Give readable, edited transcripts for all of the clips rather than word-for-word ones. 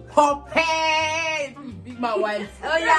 Poppy! Big my wife. Oh yeah.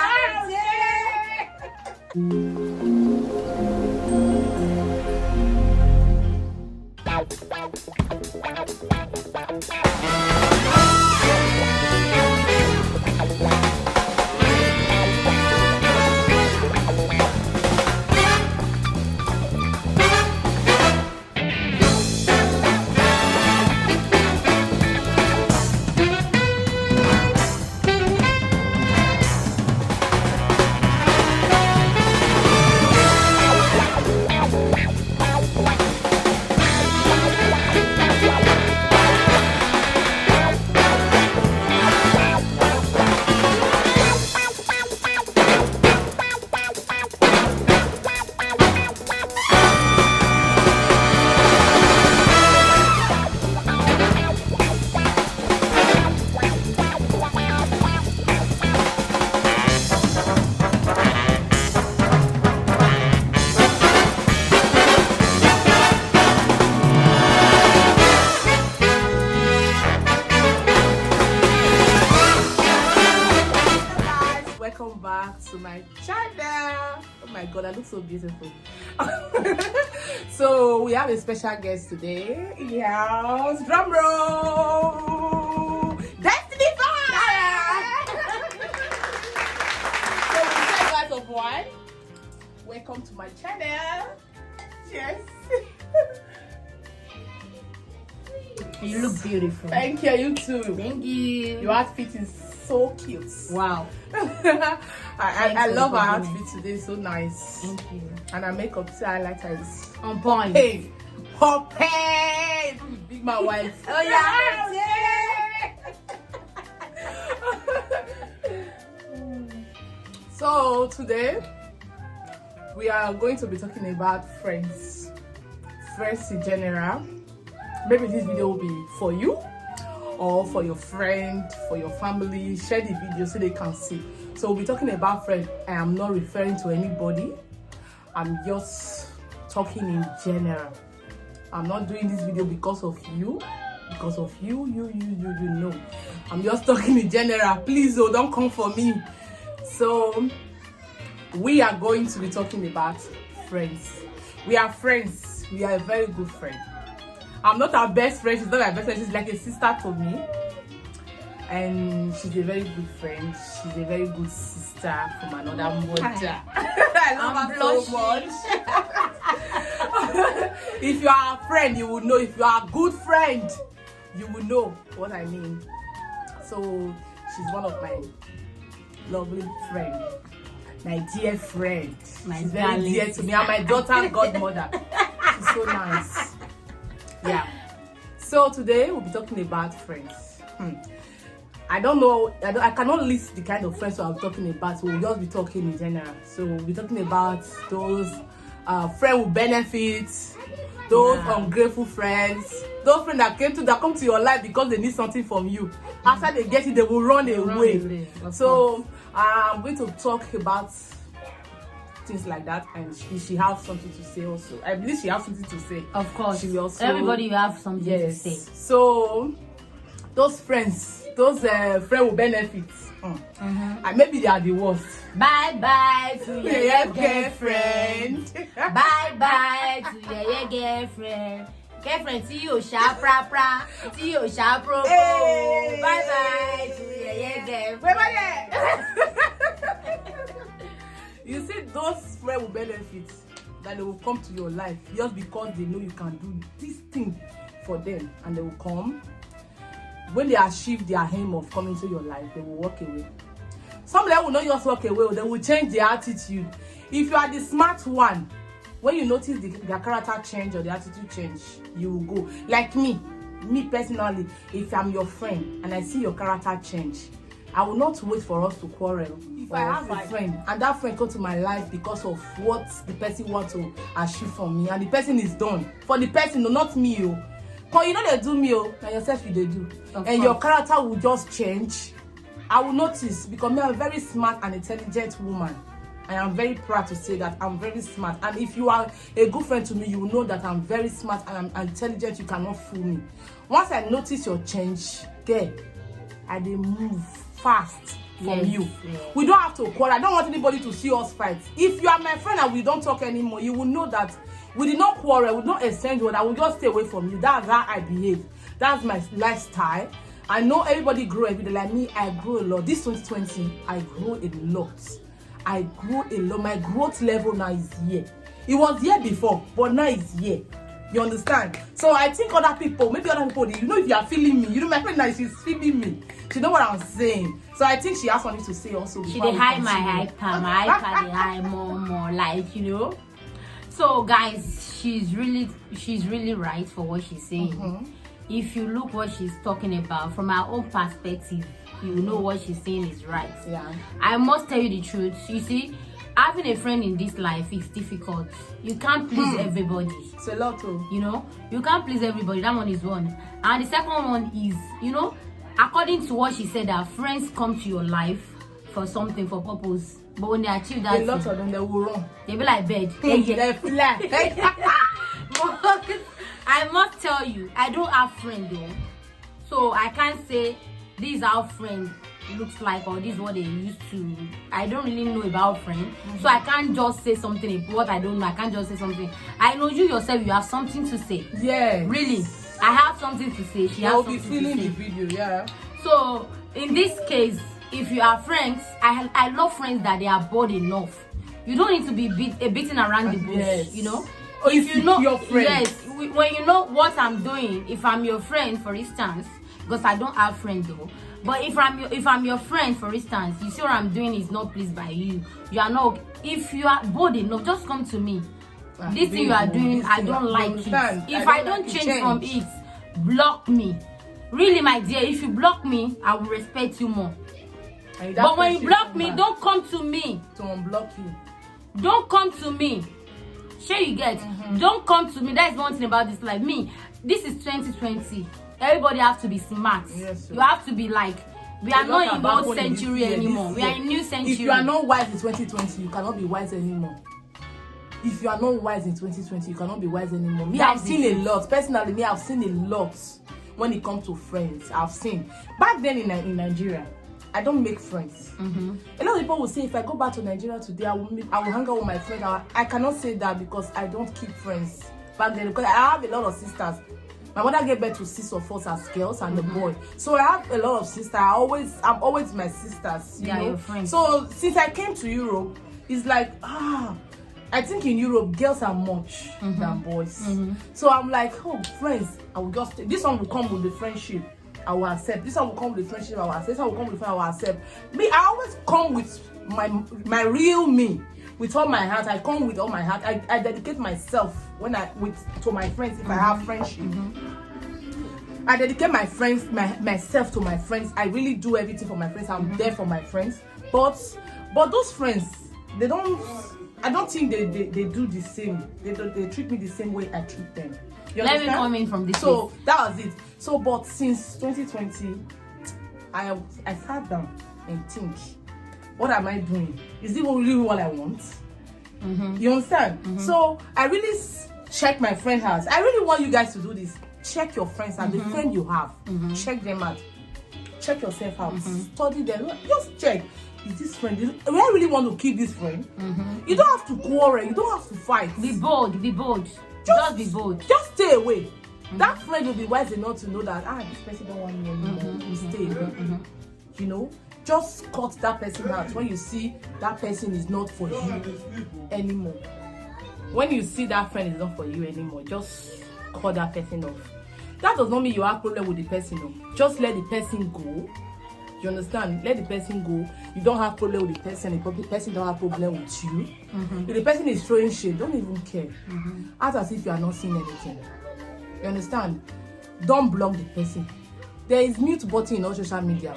Welcome back to my channel. Oh my god, I look so beautiful. So we have a special guest today. Yes, drum roll, Destiny Fire. So we say glass of wine. Welcome to my channel. Yes. You look beautiful. Thank you. You too. Thank you. Your outfit is so cute. Wow. I love our outfit today. So nice. Thank you. And our makeup highlighter is On point. hey, Poppy, big my wife. Oh yeah. So today we are going to be talking about friends in general. Maybe this video will be for you or for your friend, for your family. Share the video so they can see. So we'll be talking about friends. I am not referring to anybody. I'm just talking in general. I'm not doing this video because of you. Because of you know. I'm just talking in general. Please, oh, don't come for me. So we are going to be talking about friends. We are friends. We are a very good friend. I'm not her best friend. She's not my best friend. She's like a sister to me. And she's a very good friend. She's a very good sister from another mother. I love her so much. If you are a friend, you will know. If you are a good friend, you will know what I mean. So she's one of my lovely friends. My dear friend. She's very dear to me. And my daughter's godmother. She's so nice. Yeah. So today we'll be talking about friends. I don't know. I cannot list the kind of friends I'm talking about. So we'll just be talking in general. So we'll be talking about those friends with benefits, those ungrateful friends, those friends that come to your life because they need something from you. After they get it, they will run away. So I'm going to talk about things like that, and she has something to say also. I believe she has something to say. Of course. She will also, everybody will have something to say. So those friends, friends with benefits, and maybe they are the worst. Bye bye to your girlfriend. Bye bye to your girlfriend. Girlfriend, see you sharp pra, see you sharp pro. Bye bye to your girlfriend. You see those friends with benefits that they will come to your life just because they know you can do this thing for them, and they will come. When they achieve their aim of coming to your life, they will walk away. Some of them will not just walk away, they will change their attitude. If you are the smart one, when you notice their character change or the attitude change, you will go. Like me personally, if I'm your friend and I see your character change, I will not wait for us to quarrel. If I have a friend and that friend come to my life because of what the person wants to achieve from me, and the person is done for the person, no, not me. Because you know they do me, and yourself you they do, and your character will just change. I will notice, because me, I'm a very smart and intelligent woman. I am very proud to say that I'm very smart. And if you are a good friend to me, you will know that I'm very smart and I'm intelligent. You cannot fool me. Once I notice your change, okay, I dey move fast from you. Yes. We don't have to quarrel. I don't want anybody to see us fight. If you are my friend and we don't talk anymore, you will know that we did not quarrel, we did not exchange word. I will just stay away from you. That's how I behave. That's my lifestyle. I know everybody grow every day. Like me, I grow a lot. This 2020, I grow a lot. I grow a lot. My growth level now is here. It was here before, but now it's here. You understand? So I think other people, maybe other people, you know, if you are feeling me, you know, my friend now, she's feeling me. She know what I'm saying. So I think she has something to say also. She dey hide my hyper, my hyper dey hide more, like, you know. So guys, she's really right for what she's saying. If you look what she's talking about from her own perspective, you know what she's saying is right. Yeah. I must tell you the truth. You see, having a friend in this life is difficult. You can't please everybody. It's a lot too. You know, you can't please everybody. That one is one. And the second one is, you know, according to what she said, that friends come to your life for something, for purpose. But when they achieve that, a lot of them, they will run. They be like bed. They fly. But I must tell you, I don't have friends though. So I can't say this is how friend looks like or this is what they used to. I don't really know about friends. So I can't just say something what I don't know. I can't just say something. I know you yourself, you have something to say. Yeah. Really. I have something to say. She has I'll something be feeling to say. the video, yeah. So in this case, if you are friends, I love friends that they are bold enough. You don't need to be beating around the bush, Yes. you know. Or If you know your friend. yes, when you know what I'm doing, if I'm your friend, for instance, because I don't have friends though. But if I'm your friend, for instance, you see what I'm doing is not pleased by you. You are not. If you are bold enough, just come to me. This thing you are doing, I don't like it. If I don't change from it, block me. Really, my dear, if you block me, I will respect you more. But when you block me, don't come to me. To unblock you. Don't come to me. Sure you get. Don't come to me. That is one thing about this life. Me, this is 2020. Everybody has to be smart. Yes, sir. You have to be like, we are not in old century anymore. We are in new century. If you are not wise in 2020, you cannot be wise anymore. If you are not wise in 2020, you cannot be wise anymore. Me, I've seen a lot. Personally, me, I've seen a lot when it comes to friends. I've seen. Back then in Nigeria, I don't make friends. A lot of people will say, if I go back to Nigeria today, I will hang out with my friends. I cannot say that because I don't keep friends back then, because I have a lot of sisters. My mother gave birth to 6 of us as girls and a boy. So I have a lot of sisters. I'm always my sisters. You know? Your friends. So since I came to Europe, it's like, I think in Europe, girls are much than boys. So I'm like, oh, friends, I will just, this one will come with the friendship, I will accept. This one will come with the friendship, I will accept. This one will come with the friend, I will accept. Me, I always come with my real me. With all my heart, I come with all my heart. I dedicate myself to my friends if I have friendship. I dedicate my friends, myself to my friends. I really do everything for my friends. I'm there for my friends. But those friends, they don't. I don't think they do the same. They treat me the same way I treat them. You Let understand? me come in from this. So that was it. So, but since 2020, I sat down and think, what am I doing? Is it really what I want? You understand? So I really check my friend house. I really want you guys to do this. Check your friends and the friend you have. Check them out. Check yourself out. Study them. Just check. Is this friend? Do I really want to keep this friend? You don't have to quarrel. You don't have to fight. Be bold. Be bold. Just be bold. Just stay away. That friend will be wise enough to know that this person don't want me anymore. You stay away. You know, just cut that person out when you see that person is not for you anymore. When you see that friend is not for you anymore, just cut that person off. That does not mean you have problem with the person. No. Just let the person go. You understand? Let the person go. You don't have problem with the person. The person don't have problem with you. If the person is throwing shit, don't even care. Act as if you are not seeing anything. You understand? Don't block the person. There is mute button in all social media.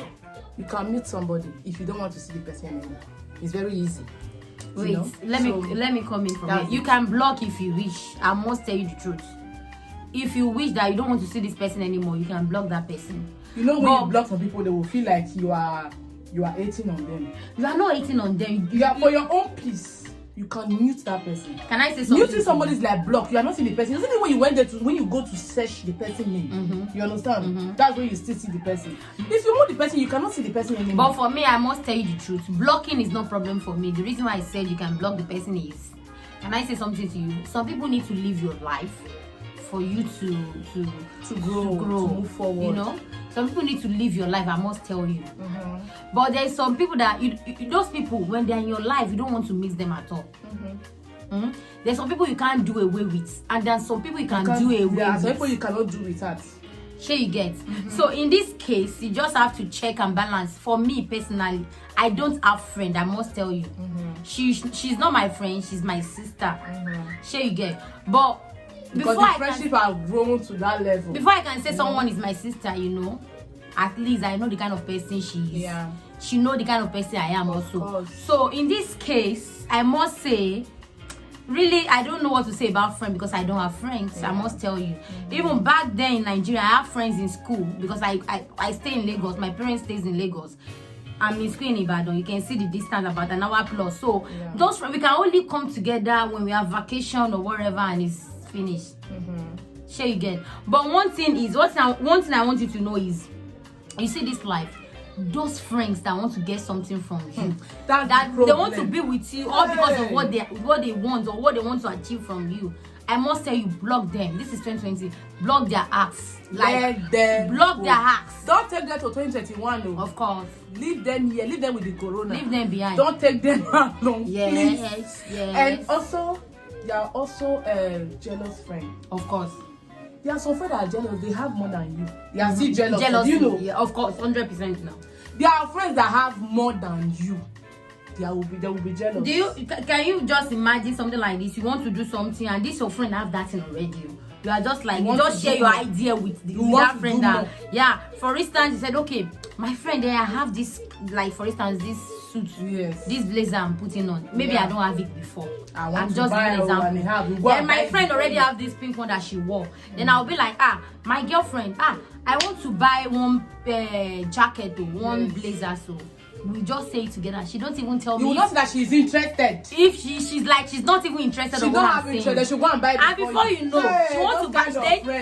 You can mute somebody if you don't want to see the person anymore. It's very easy. Wait, you know? let me come in from here. You can block if you wish. I must tell you the truth. If you wish that you don't want to see this person anymore, you can block that person. You know, when you block some people, they will feel like you are hating on them. You are not hating on them. You are for your own peace. you can mute that person. Can I say something? Muting somebody is like block. You are not seeing the person. Isn't it when you went there when you go to search the person name? You understand? That's when you still see the person. If you mute the person, you cannot see the person anymore. But for me, I must tell you the truth. Blocking is no problem for me. The reason why I said you can block the person is, can I say something to you? Some people need to live your life for you to grow, to move forward. You know, some people need to live your life. I must tell you. But there's some people that those people, when they're in your life, you don't want to miss them at all. There's some people you can't do away with, and there's some people you can do away with. Some people you cannot do without. Sure, you get. So in this case, you just have to check and balance. For me personally, I don't have friend. I must tell you, she's not my friend. She's my sister. Sure, you get. But because the friendship have grown to that level. Before I can say someone is my sister, you know, at least I know the kind of person she is. Yeah. She know the kind of person I am also. So in this case, I must say, really, I don't know what to say about friends because I don't have friends. I must tell you. Even back then in Nigeria, I have friends in school because I stay in Lagos. My parents stays in Lagos. I'm in school in Ibadan. You can see the distance about an hour plus. So those friends, we can only come together when we have vacation or whatever and it's finished. Sure, you get. But one thing I want you to know is, you see this life, those friends that want to get something from you, that they want to be with you all because of what they want or what they want to achieve from you, I must tell you, block them. This is 2020. Block their acts. Like, block their acts. Don't take them to 2021 though. Of course. Leave them here. Leave them with the corona. Leave them behind. Don't take them along. Yes. Please. And also, there are also jealous friends. Of course. There are some friends that are jealous. They have more than you. They are still jealous. You know. Yeah, of course, 100% now. There are friends that have more than you. They will be jealous. Can you just imagine something like this? You want to do something and this your friend have that thing already. You are just like, you just share your idea with that friend that, yeah. For instance, you said, okay, my friend there, I have this, like for instance, this suit, this blazer I'm putting on. Maybe I don't have it before. I'm just giving an example. Then my friend already have this pink one that she wore. Then I'll be like, my girlfriend, I want to buy one jacket or one blazer, so we just say it together. She don't even tell me. You know that she's interested. If she's like, she's not even interested. She don't have interest. They should go and buy it. And before you know, she wants to buy.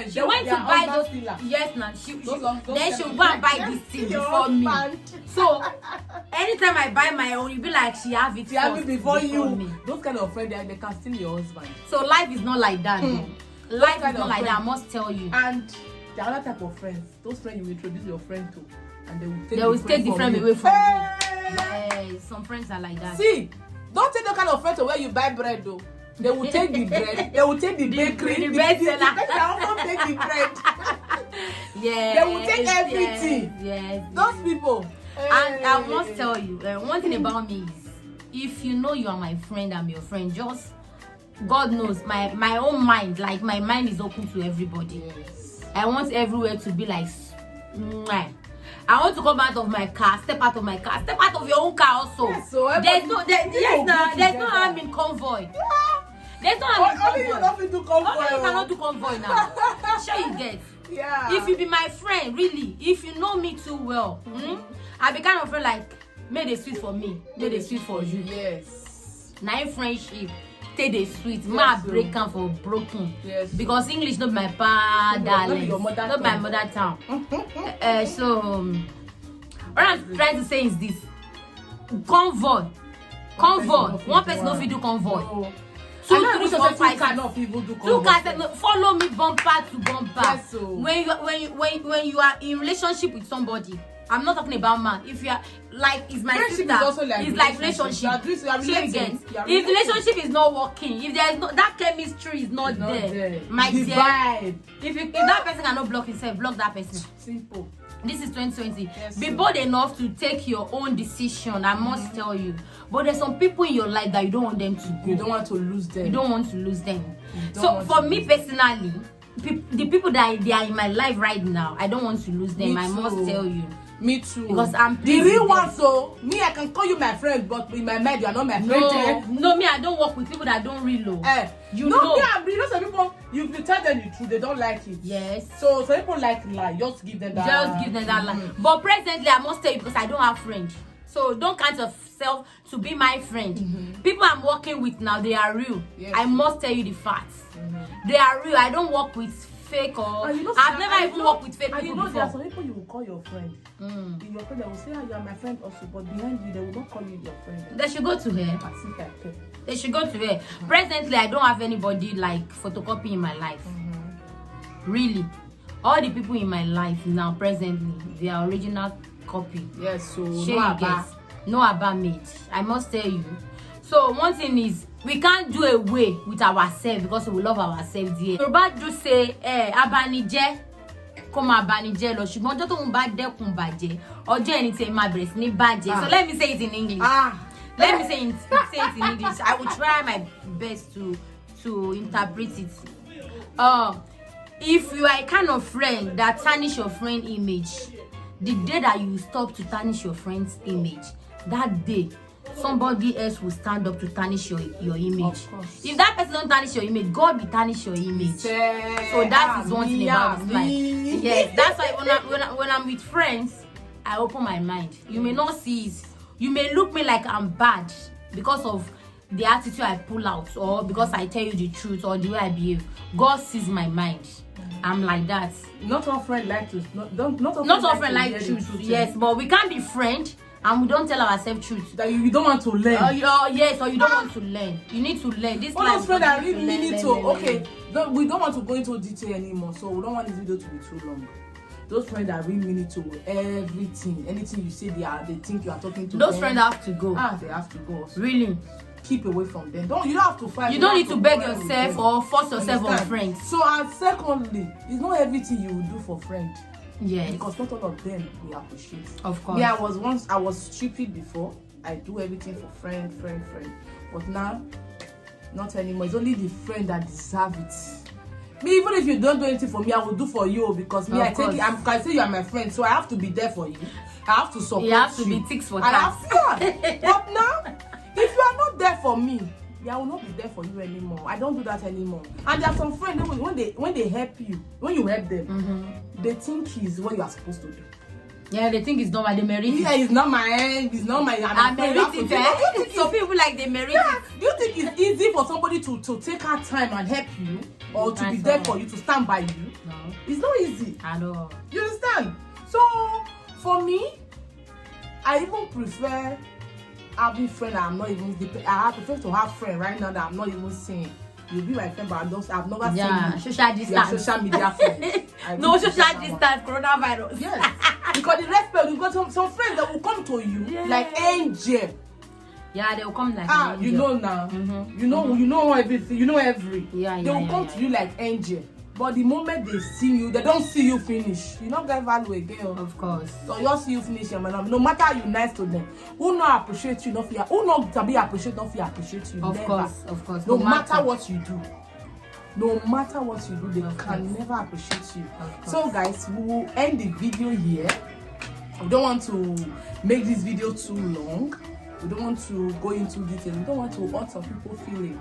She went to buy those. Yes, now then she'll go and buy this thing before me. So anytime I buy my own, you be like, she have it. She have it before you. Me. Those kind of friends, they can steal your husband. So life is not like that. Life is not like that. I must tell you. And the other type of friends, those friends you introduce your friend to. And they will take the friend away from you. Yes, some friends are like that. See, don't take the kind of friend to where you buy bread though. They will take the bread, they will take the bakery, the bread seller. They also take the bread. Yes. They will take everything. Yes. Those people. And I must tell you, one thing about me is, if you know you are my friend, I'm your friend, just, God knows, my own mind, like my mind is open to everybody. Yes. I want everywhere to be like, mwah. I want to come out of my car, step out of my car, step out of your own car also. Yes, so there's no harm in convoy. Yeah. There's no harm in convoy. Only you don't do convoy. Only you cannot do convoy now. Sure you get. Yeah. If you be my friend, really, if you know me too well, I be kind of feel like, may they sweet for me, may they sweet for you. Yes. Now friendship. Take the sweet, break am for broken. Yes. Because English not my darling, not my mother tongue. So what I'm trying to say is this: convoy. One person no fit do convoy. No. 2, 3, 4, 5, cannot people do convoy. 2 cars follow me bumper to bumper. Yes, so. When you are in relationship with somebody. I'm not talking about man. If you are like, it's my friendship sister, is also like it's like relationship. If relationship is not working, if there is no that chemistry is not there, my dear. Vibe. If that person cannot block himself, block that person. Simple. This is 2020. Yes, be bold enough to take your own decision. I must tell you. But there's some people in your life that you don't want them to go. You don't want to lose them. You don't want to lose them. So for me personally, the people that they are in my life right now, I don't want to lose them. I must tell you. Me too. Because I'm the real one. So me, I can call you my friend, but in my mind, you are not my friend. No, me, I don't work with people that don't really know. You know, you know some people. You tell them the truth, they don't like it. Yes. So some people like lie. Just give them that. Just give them that lie. But presently, I must tell you because I don't have friends. So don't count yourself to be my friend. People I'm working with now, they are real. Yes. I must tell you the facts. They are real. I don't work with fake or I've never even worked with fake people there are before. some people you will call your friend. Your friend, they will say, you are my friend also, but behind you, they will not call you your friend. They should go to her. As if I care. They should go to her. Presently, I don't have anybody like photocopy in my life. Really. All the people in my life now, presently, they are original copy. Yes, so Share you guys. No about mate. I must tell you. So one thing is, we can't do away with ourselves because we love ourselves dear. Yoruba do say, abanije, kó má banije lọ, ṣùgbọ́n ọjọ́ tóun bá dẹ́kun bàjẹ́, ọjọ́ ẹni tí ẹ máa bẹ̀rẹ̀ sí ní bàjẹ́. So let me say it in English. Let me say it in English. I will try my best to interpret it. If you are a kind of friend that tarnish your friend image, the day that you stop to tarnish your friend's image, that day somebody else will stand up to tarnish your image. If that person don't tarnish your image, God will tarnish your image. So that is one thing about this life. Yes, that's why when I'm with friends, I open my mind. You may not see it. You may look me like I'm bad because of the attitude I pull out, or because I tell you the truth, or the way I behave. God sees my mind. I'm like that. Not all friends like to not all friends like truth. Yes, but we can't be friends and we don't tell ourselves truth. That you don't want to learn. Yes, or you don't want to learn. You need to learn. This all life. Those friends that really need to. Okay, we don't want to go into detail anymore, so we don't want this video to be too long. Those friends that really need to anything you say, they think you are talking to. Those friends have to go. They have to go. Also. Really. Keep away from them. You don't have to fight. You don't need to beg yourself or force yourself on friends. So, and secondly, it's not everything you will do for friends. Yes. Because not all of them we appreciate. Of course. Yeah, I was stupid before. I do everything for friend. But now, not anymore. It's only the friend that deserve it. Me, even if you don't do anything for me, I will do for you because me, I say you are my friend, so I have to be there for you. I have to support you. You have to be ticks for that. But now, if you are not there for me, I will not be there for you anymore. I don't do that anymore. And there are some friends when they help you, when you help them, they think it's what you are supposed to do. Yeah, they think it's not my merit. Yeah, it's not my end. It's not my. I merit it. Some people like they merit it. Do you think it's easy for somebody to take her time and help you, or to be there for you, to stand by you? No, it's not easy. At all. You understand? So for me, I even prefer having friends that I'm not even. I prefer to have friends right now that I'm not even seeing. You'll be my friend, but I've never seen you. Social distance. Social media friends. No social distance, coronavirus. Yes. Because the respect, you've got some friends that will come to you like angel. Yeah, they will come like angel. You know now. You know everything. You know every. Yeah, they will come to you like angel. But the moment they see you, they don't see you finish. You don't get value again. Of course. So you see you finish, no matter how you nice to them, who not appreciate you, who not to be appreciate, not feel appreciate you. Of course. No matter what you do. No matter what you do, they can never appreciate you. So guys, we will end the video here. We don't want to make this video too long. We don't want to go into detail. We don't want to hurt some people feeling.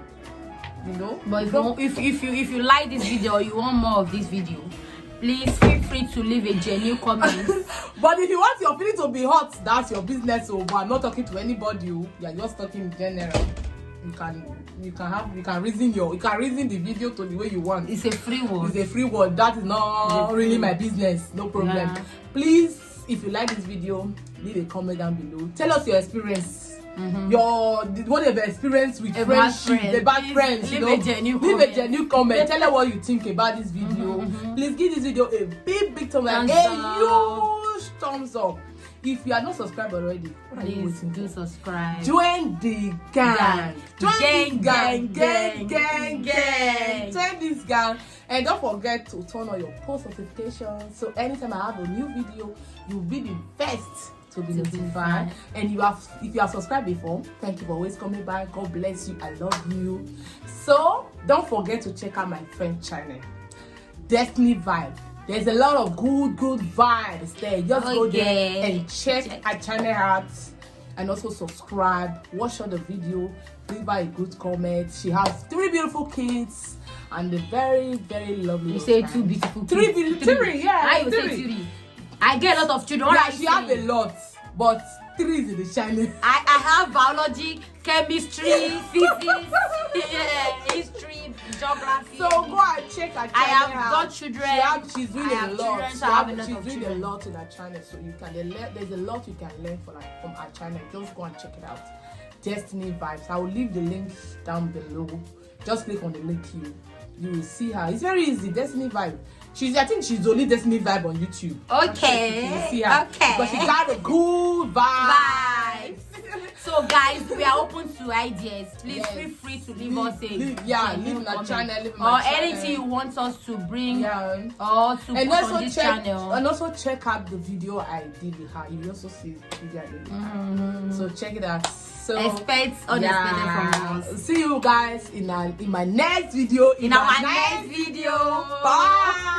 You know, but if you like this video or you want more of this video, please feel free to leave a genuine comment. But if you want your feeling to be hot, that's your business. So I'm not talking to anybody. You are just talking in general. You can reason the video to the way you want. It's a free word. It's a free word. That is not really my business. No problem. Yeah. Please, if you like this video, leave a comment down below. Tell us your experience. What you've experienced with friendship, the bad friends, leave a genuine comment. Tell us what you think about this video. Please give this video a big thumbs up, a huge thumbs up. If you are not subscribed already, what are you waiting for? Do subscribe. Join the gang. Join gang. Join this gang. And don't forget to turn on your post notifications. So anytime I have a new video, you'll be the first to be notified. And if you have subscribed before, thank you for always coming back. God bless you. I love you. So don't forget to check out my friend channel, Destiny Vibe. There's a lot of good vibes there. Just go there and check her channel out, and also subscribe, watch all the video, leave her a good comment. She has 3 beautiful kids and a very lovely. You say 2 beautiful kids. 3, yeah. I will say 3. I get a lot of children. Yeah, she have a lot. but 3 is in the channel. I have biology, chemistry, physics, history, geography. So go and check her channel. I have got children. She's doing I a have lot. children, so I have a lot She's of doing children. a lot in her channel, so you can there's a lot you can learn from her channel. Just go and check it out. Destiny Vibes. I will leave the links down below. Just click on the link here. You will see her. It's very easy. Destiny Vibe. I think she's the only Destiny Vibe on YouTube. Okay. You will see her. Okay. Because she got a good vibe. So guys, we are open to ideas. Please Yes. feel free to leave us a leave on our comment. channel, leave on or our channel. anything you want us to bring Yeah. or to And put also on this check channel. and also check out the video I did with her. You will also see the video I did with her. So check it out. So Expect unexpected from us. See you guys in my next video. In our next video. Bye.